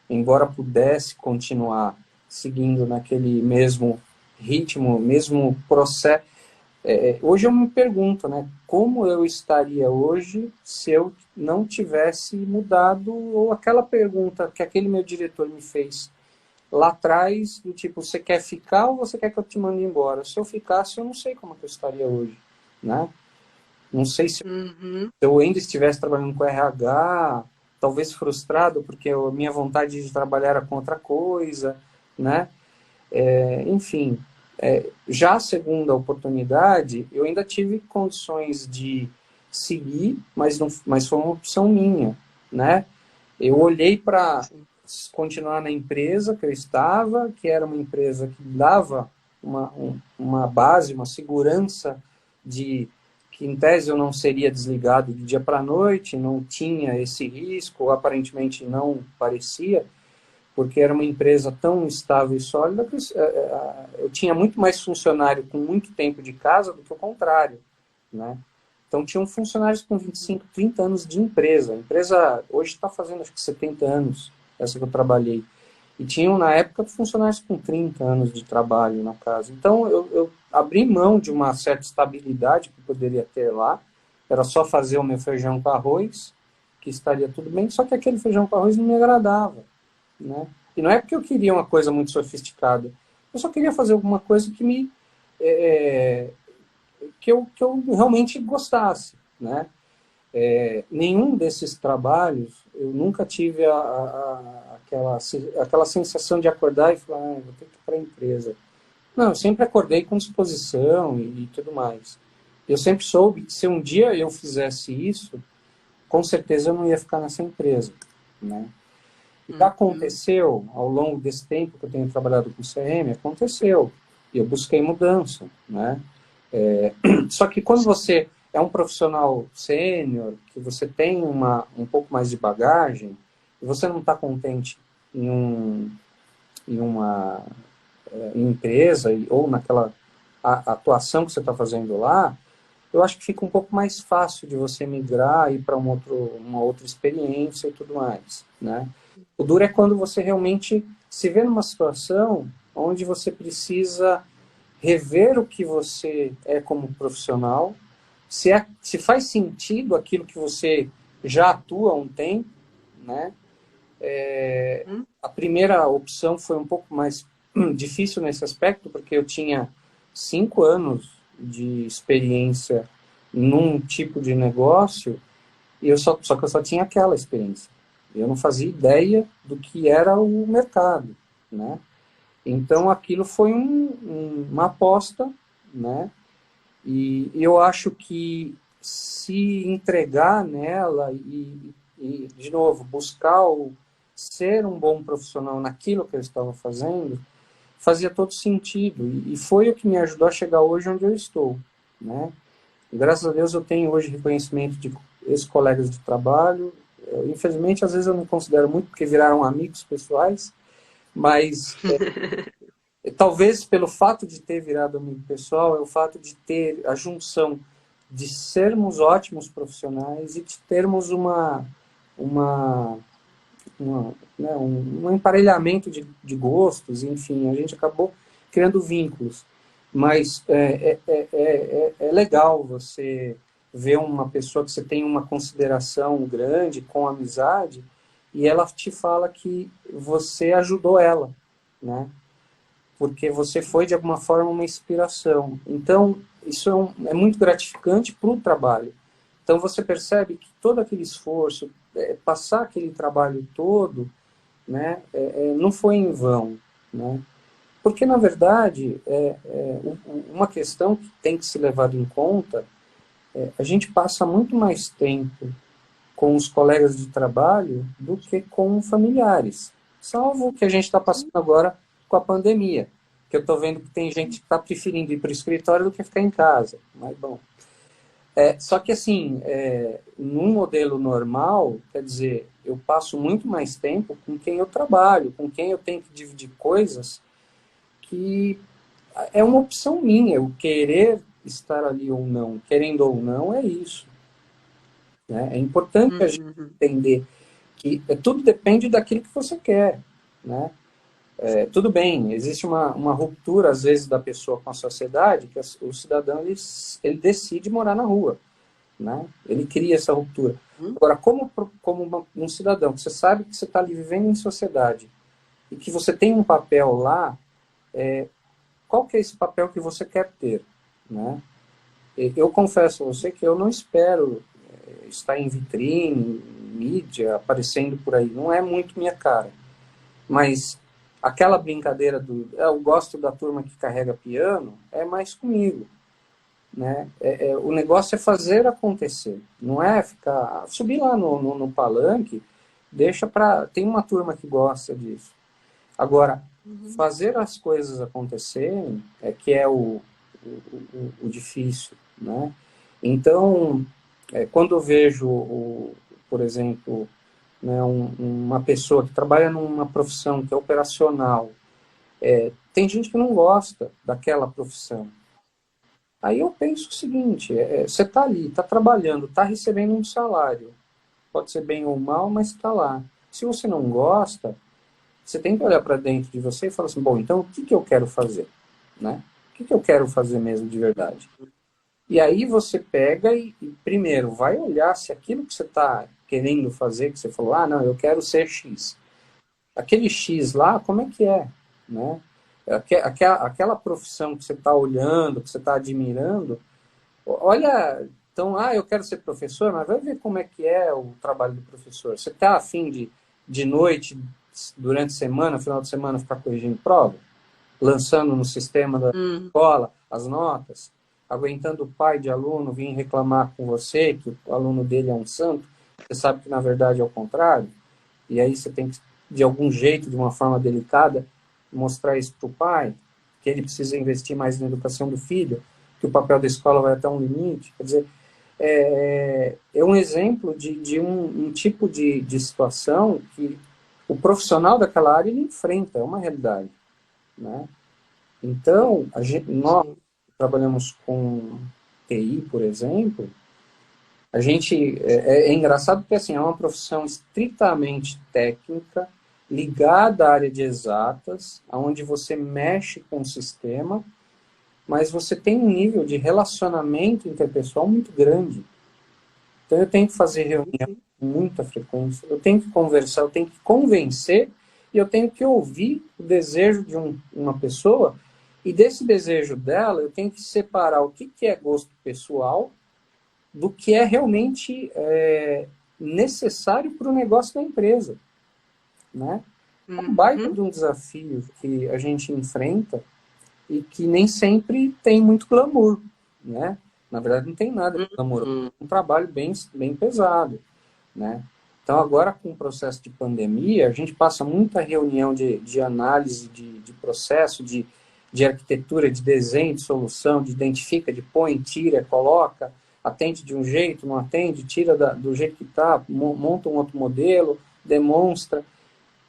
embora pudesse continuar seguindo naquele mesmo ritmo, mesmo processo. Hoje eu me pergunto, né, como eu estaria hoje se eu não tivesse mudado, ou aquela pergunta que aquele meu diretor me fez lá atrás, do tipo, você quer ficar ou você quer que eu te mande embora? Se eu ficasse, eu não sei como que eu estaria hoje, né? Não sei se eu ainda estivesse trabalhando com RH, talvez frustrado, porque a minha vontade de trabalhar era com outra coisa, né? Enfim, já a segunda oportunidade, eu ainda tive condições de seguir, mas foi uma opção minha, né? Eu olhei para continuar na empresa que eu estava, que era uma empresa que dava uma base, uma segurança de que, em tese, eu não seria desligado de dia para a noite, não tinha esse risco, ou aparentemente não parecia, porque era uma empresa tão estável e sólida que eu tinha muito mais funcionário com muito tempo de casa do que o contrário, né? Então, tinham funcionários com 25, 30 anos de empresa. A empresa hoje está fazendo, acho que 70 anos, essa que eu trabalhei. E tinham, na época, funcionários com 30 anos de trabalho na casa. Então, eu abri mão de uma certa estabilidade que eu poderia ter lá. Era só fazer o meu feijão com arroz, que estaria tudo bem, só que aquele feijão com arroz não me agradava, né? E não é porque eu queria uma coisa muito sofisticada. Eu só queria fazer alguma coisa é, que eu realmente gostasse, né? Nenhum desses trabalhos, eu nunca tive aquela sensação de acordar e falar, vou ter que ir para a empresa. Não, eu sempre acordei com disposição e tudo mais. Eu sempre soube que se um dia eu fizesse isso, com certeza eu não ia ficar nessa empresa, né? E aconteceu, ao longo desse tempo que eu tenho trabalhado com CRM, aconteceu. E eu busquei mudança, né? Só que quando você é um profissional sênior, que você tem um pouco mais de bagagem, e você não está contente em uma empresa ou naquela atuação que você está fazendo lá, eu acho que fica um pouco mais fácil de você migrar e ir para uma outra experiência e tudo mais, né? O duro é quando você realmente se vê numa situação onde você precisa rever o que você é como profissional, se faz sentido aquilo que você já atua há um tempo, né? A primeira opção foi um pouco mais difícil nesse aspecto, porque eu tinha 5 anos de experiência num tipo de negócio e só que eu só tinha aquela experiência. Eu não fazia ideia do que era o mercado, né? Então aquilo foi uma aposta, né? E eu acho que se entregar nela de novo, buscar ser um bom profissional naquilo que eu estava fazendo, fazia todo sentido. E foi o que me ajudou a chegar hoje onde eu estou, né? Graças a Deus eu tenho hoje reconhecimento de ex-colegas de trabalho. Infelizmente, às vezes eu não considero muito, porque viraram amigos pessoais, mas talvez pelo fato de ter virado amigo pessoal, é o fato de ter a junção de sermos ótimos profissionais e de termos uma, né, um emparelhamento de gostos, enfim, a gente acabou criando vínculos. Mas é legal você ver uma pessoa que você tem uma consideração grande, com amizade, e ela te fala que você ajudou ela, né? Porque você foi, de alguma forma, uma inspiração. Então, isso é muito gratificante para o trabalho. Então, você percebe que todo aquele esforço, passar aquele trabalho todo, né, não foi em vão, né? Porque, na verdade, uma questão que tem que ser levada em conta, a gente passa muito mais tempo com os colegas de trabalho do que com familiares. Salvo o que a gente está passando agora com a pandemia, que eu estou vendo que tem gente que está preferindo ir para o escritório do que ficar em casa. Mas, bom. Só que, assim, num modelo normal, quer dizer, eu passo muito mais tempo com quem eu trabalho, com quem eu tenho que dividir coisas que é uma opção minha, o querer estar ali ou não, querendo ou não, é isso. Né? É importante a gente entender que tudo depende daquilo que você quer. Né? Tudo bem, existe uma ruptura, às vezes, da pessoa com a sociedade, que o cidadão ele decide morar na rua. Né? Ele cria essa ruptura. Agora, como um cidadão, que você sabe que você está ali vivendo em sociedade e que você tem um papel lá, qual que é esse papel que você quer ter? Né? Eu confesso a você que eu não espero estar em vitrine, mídia, aparecendo por aí. Não é muito minha cara. Mas aquela brincadeira eu gosto da turma que carrega piano, é mais comigo. Né? O negócio é fazer acontecer. Não é subir lá no palanque, tem uma turma que gosta disso. Agora, fazer as coisas acontecerem é que é o difícil, né? Então, quando eu vejo, por exemplo, né, uma pessoa que trabalha numa profissão que é operacional, tem gente que não gosta daquela profissão. Aí eu penso o seguinte, você está ali, está trabalhando, está recebendo um salário, pode ser bem ou mal, mas está lá. Se você não gosta, você tem que olhar para dentro de você e falar assim, bom, então o que eu quero fazer? Né? O que eu quero fazer mesmo de verdade? E aí você pega e primeiro, vai olhar se aquilo que você está querendo fazer, que você falou, não, eu quero ser X. Aquele X lá, como é que é? Né? Aquela profissão que você está olhando, que você está admirando, olha, então, eu quero ser professor, mas vai ver como é que é o trabalho do professor. Você está afim de noite, durante a semana, final de semana, ficar corrigindo prova? Lançando no sistema da escola as notas? Aguentando o pai de aluno vir reclamar com você que o aluno dele é um santo? Você sabe que, na verdade, é o contrário? E aí você tem que, de algum jeito, de uma forma delicada, mostrar isso para o pai, que ele precisa investir mais na educação do filho, que o papel da escola vai até um limite. Quer dizer, é um exemplo de um tipo de situação que o profissional daquela área ele enfrenta, é uma realidade. Né? Então, nós trabalhamos com TI, por exemplo, A gente é engraçado porque assim, é uma profissão estritamente técnica, ligada à área de exatas, onde você mexe com o sistema, mas você tem um nível de relacionamento interpessoal muito grande. Então eu tenho que fazer reunião com muita frequência, eu tenho que conversar, eu tenho que convencer e eu tenho que ouvir o desejo de uma pessoa, e desse desejo dela eu tenho que separar o que é gosto pessoal do que é realmente necessário para o negócio da empresa, né? É um baita de um desafio que a gente enfrenta e que nem sempre tem muito glamour, né? Na verdade, não tem nada de glamour. É um trabalho bem pesado, né? Então, agora, com o processo de pandemia, a gente passa muita reunião de análise de processo, de arquitetura, de desenho, de solução, de identifica, de põe, tira, coloca, atende de um jeito, não atende, tira do jeito que está, monta um outro modelo, demonstra.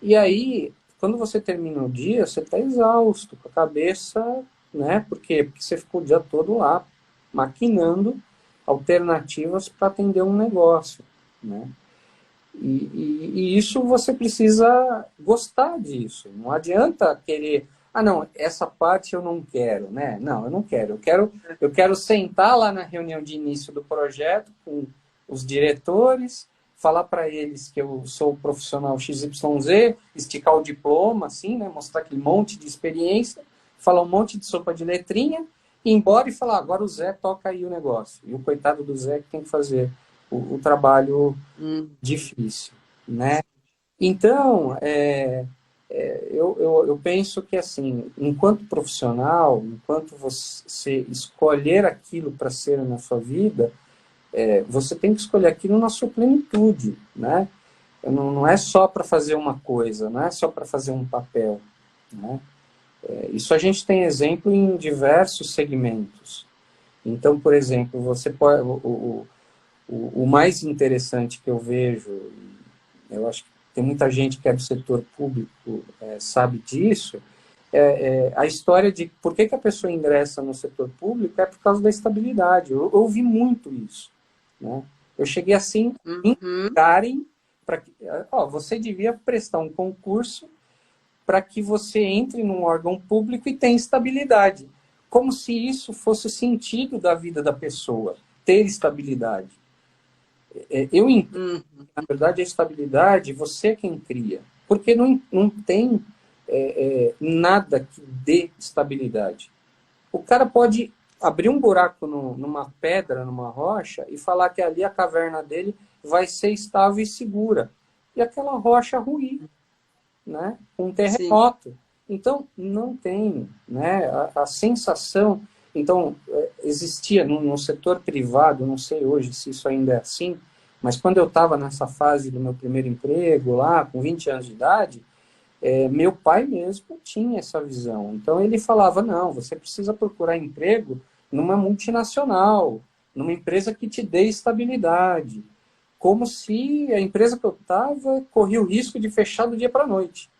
E aí, quando você termina o dia, você está exausto, com a cabeça, né? Por quê? Porque você ficou o dia todo lá, maquinando alternativas para atender um negócio, né? E isso você precisa gostar disso. Não adianta querer, não, essa parte eu não quero, né? Não, eu não quero. Eu quero sentar lá na reunião de início do projeto com os diretores, falar para eles que eu sou profissional XYZ, esticar o diploma, assim, né? Mostrar aquele monte de experiência, falar um monte de sopa de letrinha, ir embora e falar, agora o Zé toca aí o negócio. E o coitado do Zé que tem que fazer o trabalho difícil, né? Então, eu penso que, assim, enquanto profissional, enquanto você escolher aquilo para ser na sua vida, você tem que escolher aquilo na sua plenitude, né? Não é só para fazer uma coisa, não é só para fazer um papel, né? Isso a gente tem exemplo em diversos segmentos. Então, por exemplo, você pode, o mais interessante que eu vejo, eu acho que tem muita gente que é do setor público, sabe disso, a história de por que a pessoa ingressa no setor público é por causa da estabilidade. Eu ouvi muito isso, né? Eu cheguei assim, indicarem para que, você devia prestar um concurso para que você entre num órgão público e tenha estabilidade. Como se isso fosse o sentido da vida da pessoa, ter estabilidade. Eu entendo, na verdade, a estabilidade você é quem cria, porque não tem nada que dê estabilidade. O cara pode abrir um buraco numa pedra, numa rocha, e falar que ali a caverna dele vai ser estável e segura. E aquela rocha ruir, né? Um terremoto. Sim. Então, não tem, né? A sensação... Então, existia no setor privado, não sei hoje se isso ainda é assim, mas quando eu estava nessa fase do meu primeiro emprego, lá, com 20 anos de idade, meu pai mesmo tinha essa visão. Então, ele falava, não, você precisa procurar emprego numa multinacional, numa empresa que te dê estabilidade. Como se a empresa que eu estava corria o risco de fechar do dia para a noite.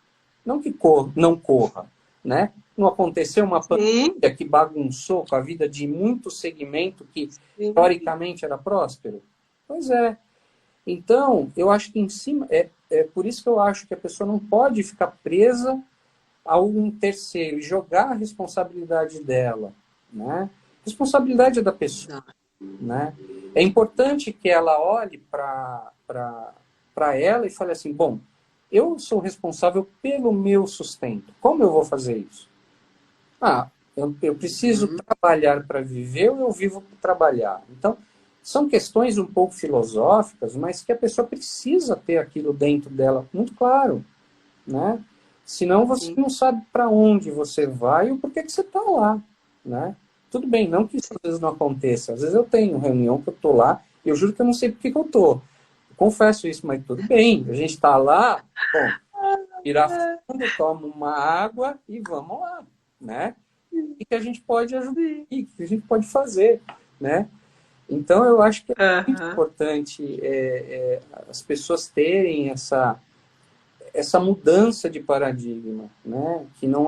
Não que não corra, né? Não aconteceu uma pandemia que bagunçou com a vida de muito segmento que, teoricamente, era próspero? Pois é. Então, eu acho que em cima... É por isso que eu acho que a pessoa não pode ficar presa a um terceiro e jogar a responsabilidade dela, né? A responsabilidade é da pessoa, né? É importante que ela olhe para ela e fale assim, bom, eu sou responsável pelo meu sustento. Como eu vou fazer isso? Eu preciso trabalhar para viver ou eu vivo para trabalhar? Então, são questões um pouco filosóficas, mas que a pessoa precisa ter aquilo dentro dela muito claro, né? Senão você não sabe para onde você vai ou por que você está lá, né? Tudo bem, não que isso às vezes não aconteça. Às vezes eu tenho reunião que eu estou lá e eu juro que eu não sei por que eu estou. Confesso isso, mas tudo bem. A gente está lá, bom, virar fundo, toma uma água e vamos lá, né? E que a gente pode ajudar, e que a gente pode fazer, né? Então, eu acho que é muito importante as pessoas terem essa mudança de paradigma, né? Que não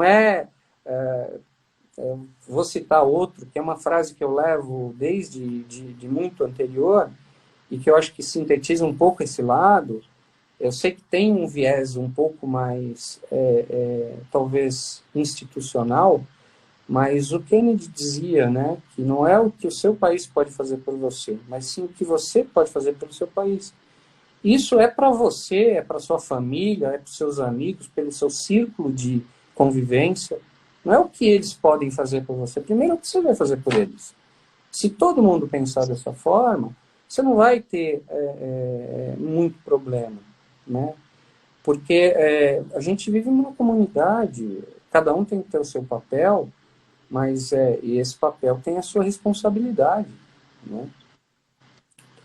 vou citar outro, que é uma frase que eu levo desde de muito anterior, e que eu acho que sintetiza um pouco esse lado. Eu sei que tem um viés um pouco mais, talvez, institucional, mas o Kennedy dizia, né, que não é o que o seu país pode fazer por você, mas sim o que você pode fazer pelo seu país. Isso é para você, é para sua família, é para os seus amigos, pelo seu círculo de convivência. Não é o que eles podem fazer por você, primeiro é o que você vai fazer por eles. Se todo mundo pensar dessa forma, você não vai ter muito problema, né? Porque a gente vive numa comunidade, cada um tem que ter o seu papel, mas e esse papel tem a sua responsabilidade, né?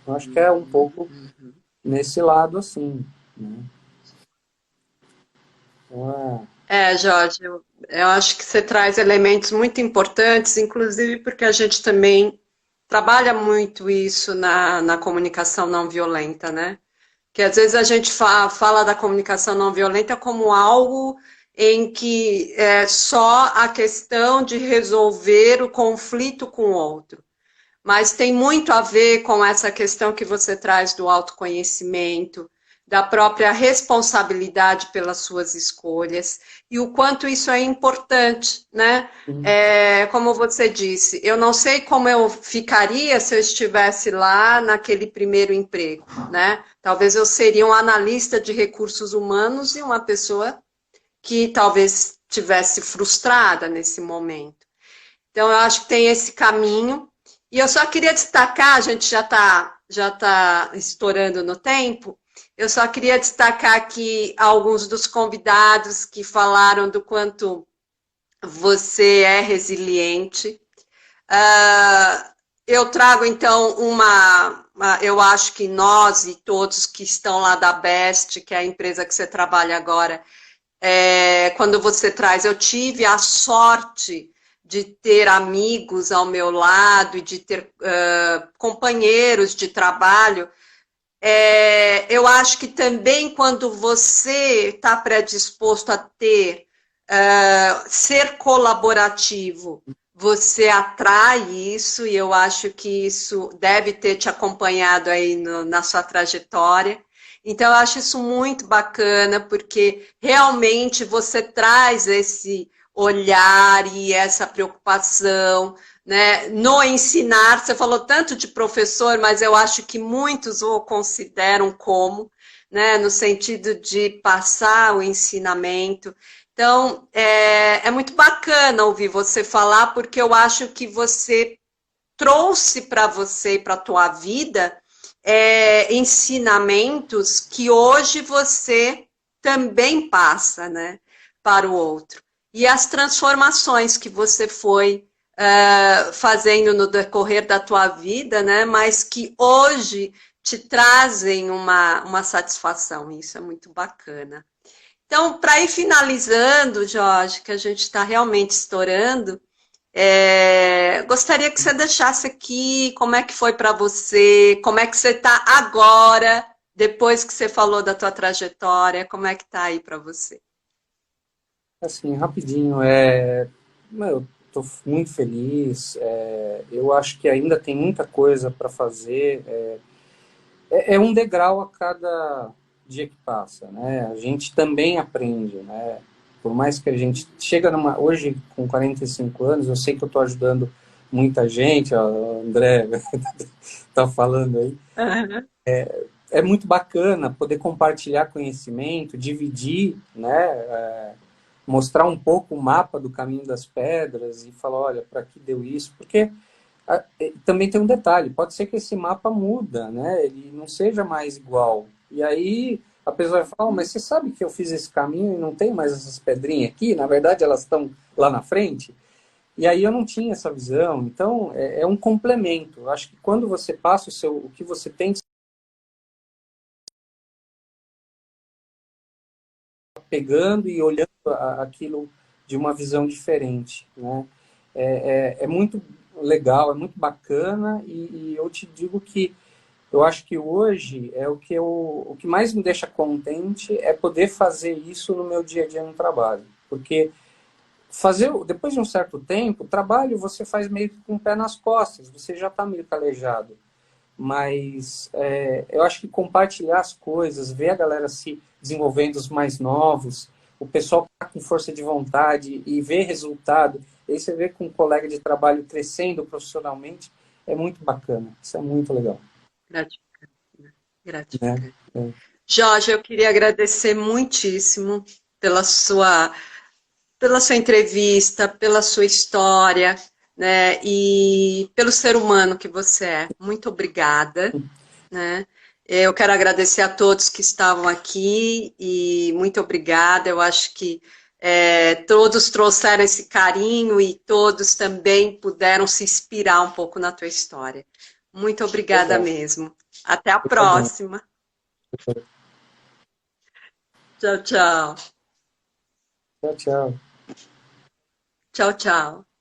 Eu acho que é um pouco nesse lado assim, né? Então, Jorge, eu acho que você traz elementos muito importantes, inclusive porque a gente também trabalha muito isso na comunicação não violenta, né? Que às vezes a gente fala da comunicação não violenta como algo em que é só a questão de resolver o conflito com o outro. Mas tem muito a ver com essa questão que você traz do autoconhecimento, da própria responsabilidade pelas suas escolhas e o quanto isso é importante, né? Como você disse, eu não sei como eu ficaria se eu estivesse lá naquele primeiro emprego, né? Talvez eu seria um analista de recursos humanos e uma pessoa que talvez tivesse frustrada nesse momento. Então, eu acho que tem esse caminho. E eu só queria destacar, a gente já tá estourando no tempo, eu só queria destacar aqui alguns dos convidados que falaram do quanto você é resiliente. Eu trago, então, eu acho que nós e todos que estão lá da Best, que é a empresa que você trabalha agora, quando você traz, eu tive a sorte de ter amigos ao meu lado e de ter companheiros de trabalho. Eu acho que também quando você está predisposto a ser colaborativo, você atrai isso, e eu acho que isso deve ter te acompanhado aí na sua trajetória. Então, eu acho isso muito bacana, porque realmente você traz esse olhar e essa preocupação, né? No ensinar, você falou tanto de professor, mas eu acho que muitos o consideram como, né? No sentido de passar o ensinamento. Então, é muito bacana ouvir você falar, porque eu acho que você trouxe para você e para a tua vida ensinamentos que hoje você também passa, né, para o outro. E as transformações que você foi fazendo no decorrer da tua vida, né, mas que hoje te trazem uma satisfação. Isso é muito bacana. Então, para ir finalizando, Jorge, que a gente está realmente estourando, gostaria que você deixasse aqui como é que foi para você, como é que você está agora, depois que você falou da tua trajetória, como é que está aí para você? assim, rapidinho, eu estou muito feliz, eu acho que ainda tem muita coisa para fazer, é um degrau a cada dia que passa, né? A gente também aprende, né? Por mais que a gente chega hoje com 45 anos, eu sei que eu estou ajudando muita gente, ó, o André está falando aí. Uhum. É muito bacana poder compartilhar conhecimento, dividir, né? Mostrar um pouco o mapa do caminho das pedras e falar, olha, para que deu isso, porque também tem um detalhe, pode ser que esse mapa muda, né? Ele não seja mais igual. E aí a pessoa vai falar, mas você sabe que eu fiz esse caminho e não tem mais essas pedrinhas aqui? Na verdade, elas estão lá na frente. E aí eu não tinha essa visão. Então, é um complemento. Eu acho que quando você passa o que você tem pegando e olhando aquilo de uma visão diferente, né? É muito legal, é muito bacana e eu te digo que eu acho que hoje o que mais me deixa contente é poder fazer isso no meu dia a dia no trabalho, porque depois de um certo tempo, o trabalho você faz meio que com o pé nas costas, você já está meio calejado. mas eu acho que compartilhar as coisas, ver a galera se desenvolvendo, os mais novos, o pessoal que tá com força de vontade e ver resultado, e aí você vê com um colega de trabalho crescendo profissionalmente, é muito bacana, isso é muito legal. Gratificante, Né? gratificante. É, Jorge, eu queria agradecer muitíssimo pela pela sua entrevista, pela sua história, né? E pelo ser humano que você é. Muito obrigada, né? Eu quero agradecer a todos que estavam aqui e muito obrigada. Eu acho que todos trouxeram esse carinho e todos também puderam se inspirar um pouco na tua história. Muito obrigada legal. mesmo. Até a Tá bom. próxima. Tchau, tchau. Tchau, tchau. Tchau, tchau.